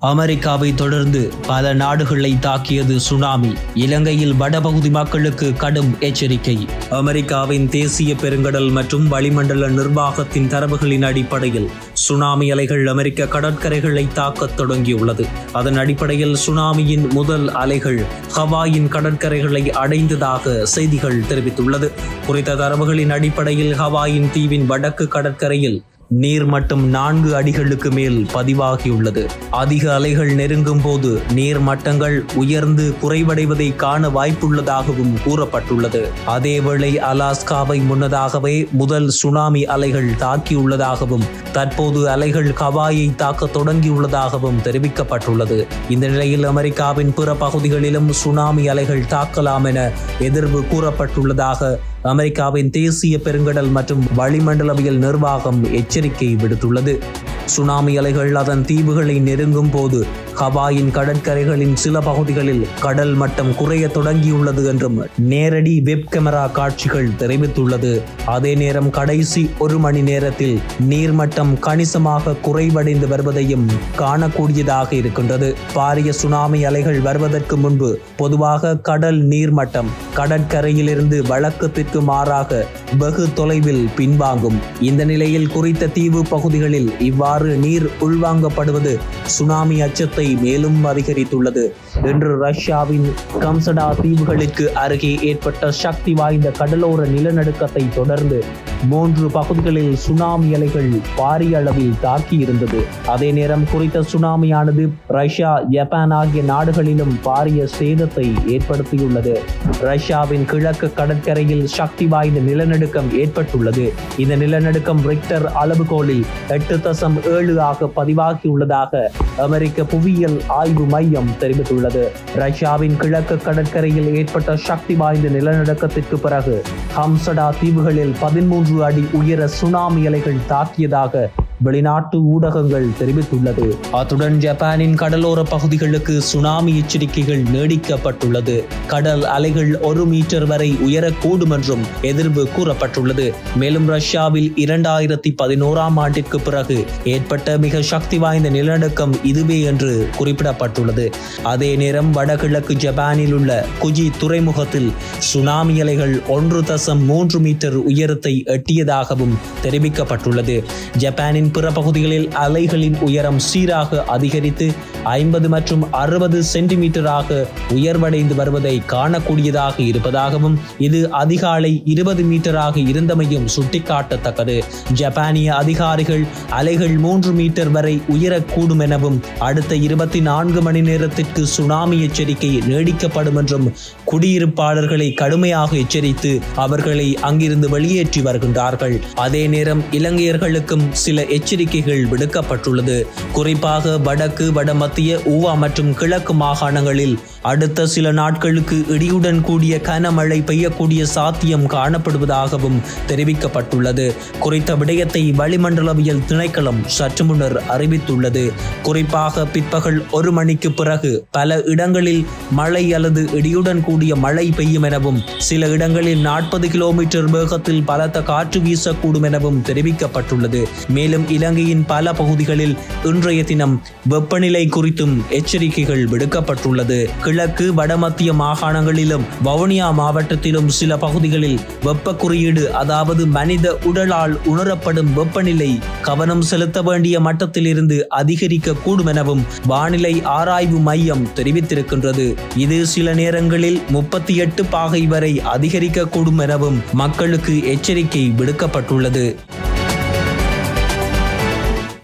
அமெரிக்காவை தொடர்ந்து பல நாடுகளை தாக்கியது சுனாமி. இலங்கையில் வடபகுதி மக்களுக்கு கடும் எச்சரிக்கை. அமெரிக்காவின் தேசிய பெருங்கடல் மற்றும் வளிமண்டல நிர்வாகத்தின் தரவுகளின் அடிப்படையில் சுனாமி அலைகள் அமெரிக்க கடற்கரைகளை தாக்கத் தொடங்கியுள்ளது. அதன் அடிப்படையில் சுனாமியின் முதல் அலைகள் ஹவாயின் கடற்கரைகளை அடைந்ததாக செய்திகள் தெரிவித்துள்ளது. குறித்த தரவுகளின் அடிப்படையில் ஹவாயின் தீவின் வடக்கு கடற்கரையில் நீர்மட்டம் 4 அடிகளுக்கு மேல் பதிவாகியுள்ளது. அதிக அலைகள் நெருங்கும் போது நீர் மட்டங்கள் உயர்ந்து குறைவடைவதை காண வாய்ப்புள்ளதாகவும் கூறப்பட்டுள்ளது. அதேவேளை அலாஸ்காவை முன்னதாகவே முதல் சுனாமி அலைகள் தாக்கியுள்ளதாகவும் தற்போது அலைகள் ஹவாயை தாக்க தொடங்கியுள்ளதாகவும் தெரிவிக்கப்பட்டுள்ளது. இந்த நிலையில் அமெரிக்காவின் பிற பகுதிகளிலும் சுனாமி அலைகள் தாக்கலாம் என எதிர்வு கூறப்பட்டுள்ளதாக அமெரிக்காவின் தேசிய பெருங்கடல் மற்றும் வளிமண்டலவியல் நிர்வாகம் எச்சரிக்கை விடுத்துள்ளது. சுனாமி அலைகள் அதன் தீவுகளை நெருங்கும் போது ஹவாயின் கடற்கரைகளின் சில பகுதிகளில் கடல் மட்டம் குறைய தொடங்கியுள்ளது என்றும் நேரடி வெப் கேமரா காட்சிகள் தெரிவித்துள்ளது. அதே நேரம் கடைசி 1 மணி நேரத்தில் நீர்மட்டம் கணிசமாக குறைவடைந்து வருவதையும் காணக்கூடியதாக இருக்கின்றது. பாரிய சுனாமி அலைகள் வருவதற்கு முன்பு பொதுவாக கடல் நீர்மட்டம் கடற்கரையிலிருந்து வழக்கத்திற்கு மாறாக வெகு தொலைவில் பின்வாங்கும். இந்த நிலையில் குறித்த தீவு பகுதிகளில் இவ்வாறு நீர் உள்வாங்கப்படுவது சுனாமி அச்சத்தை மேலும் அதிகரித்துள்ளது. இன்று ரஷ்யாவின் கம்சடா தீவுகளுக்கு அருகே ஏற்பட்ட சக்தி வாய்ந்த கடலோர நிலநடுக்கத்தை தொடர்ந்து 3 பகுதிகளில் சுனாமி அலைகள் பாரிய அளவில் தாக்கியிருந்தது. அதே நேரம் குறித்த சுனாமியானது ரஷ்யா, ஜப்பான் ஆகிய நாடுகளிலும் பாரிய சேதத்தை ஏற்படுத்தியுள்ளது. ரஷ்யாவின் கிழக்கு கடற்கரையில் சக்தி வாய்ந்த நிலநடுக்கம் ஏற்பட்டுள்ளது. இந்த நிலநடுக்கம் ரிக்டர் அளவுகோலில் 8.7 ஆக பதிவாகியுள்ளதாக அமெரிக்க புவியியல் ஆய்வு மையம் தெரிவித்துள்ளது. ரஷ்யாவின் கிழக்கு கடற்கரையில் ஏற்பட்ட சக்தி வாய்ந்த நிலநடுக்கத்திற்கு பிறகு கம்சடா தீவுகளில் 13 அடி உயர சுனாமி அலைகள் தாக்கியதாக வெளிநாட்டு ஊடகங்கள் தெரிவித்துள்ளது. அத்துடன் ஜப்பானின் கடலோர பகுதிகளுக்கு சுனாமி எச்சரிக்கைகள் நீடிக்கப்பட்டுள்ளது. கடல் அலைகள் 1 மீட்டர் வரை உயரக்கூடும் என்றும் எதிர்வு கூறப்பட்டுள்ளது. மேலும் ரஷ்யாவில் 2011ஆம் ஆண்டிற்கு பிறகு ஏற்பட்ட மிக சக்தி வாய்ந்த நிலநடுக்கம் இதுவே என்று குறிப்பிடப்பட்டுள்ளது. அதே நேரம் வடகிழக்கு ஜப்பானில் உள்ள குஜி துறைமுகத்தில் சுனாமி அலைகள் 1.3 மீட்டர் உயரத்தை எட்டியதாகவும் தெரிவிக்கப்பட்டுள்ளது. ஜப்பானின் பிற பகுதிகளில் அலைகளின் உயரம் சீராக அதிகரித்து 50 மற்றும் 60 சென்டிமீட்டராக உயர்வடைந்து வருவதை காணக்கூடியதாக இருப்பதாகவும் இது அதிகாலை 20 மீட்டராக இருந்தமையும் சுட்டிக்காட்டத்தக்கது. ஜப்பானிய அதிகாரிகள் அலைகள் 3 மீட்டர் வரை உயரக்கூடும் எனவும் அடுத்த 24 மணி நேரத்திற்கு சுனாமி எச்சரிக்கை நீடிக்கப்படும் என்றும் குடியிருப்பாளர்களை கடுமையாக எச்சரித்து அவர்களை அங்கிருந்து வெளியேற்றி வருகின்றார்கள். அதே நேரம் இலங்கையர்களுக்கும் சில எச்சரிக்கைகள் விடுக்கப்பட்டுள்ளது. குறிப்பாக வடக்கு, வடமத்திய, ஊவா மற்றும் கிழக்கு மாகாணங்களில் அடுத்த சில நாட்களுக்கு இடியுடன் கூடிய கனமழை பெய்யக்கூடிய சாத்தியம் காணப்படுவதாகவும் தெரிவிக்கப்பட்டுள்ளது. குறித்த விடயத்தை வளிமண்டலவியல் திணைக்களம் சற்று முன்னர் அறிவித்துள்ளது. குறிப்பாக பிற்பகல் 1 மணிக்கு பிறகு பல இடங்களில் மழை அல்லது இடியுடன் கூடிய மழை பெய்யும் எனவும் சில இடங்களில் 40 கிலோமீட்டர் வேகத்தில் பலத்த காற்று வீசக்கூடும் எனவும் தெரிவிக்கப்பட்டுள்ளது. மேலும் இலங்கையின் பல பகுதிகளில் இன்றைய தினம் வெப்பநிலை குறித்தும் எச்சரிக்கைகள் விடுக்கப்பட்டுள்ளது. கிழக்கு, வடமத்திய மாகாணங்களிலும் வவுனியா மாவட்டத்திலும் சில பகுதிகளில் வெப்ப குறியீடு, அதாவது மனித உடலால் உணரப்படும் வெப்பநிலை கவனம் செலுத்த வேண்டிய மட்டத்திலிருந்து அதிகரிக்க கூடும் எனவும் வானிலை ஆராய்வு மையம் தெரிவித்திருக்கின்றது. இது சில நேரங்களில் 38 பாகை வரை அதிகரிக்க கூடும் எனவும் மக்களுக்கு எச்சரிக்கை விடுக்கப்பட்டுள்ளது.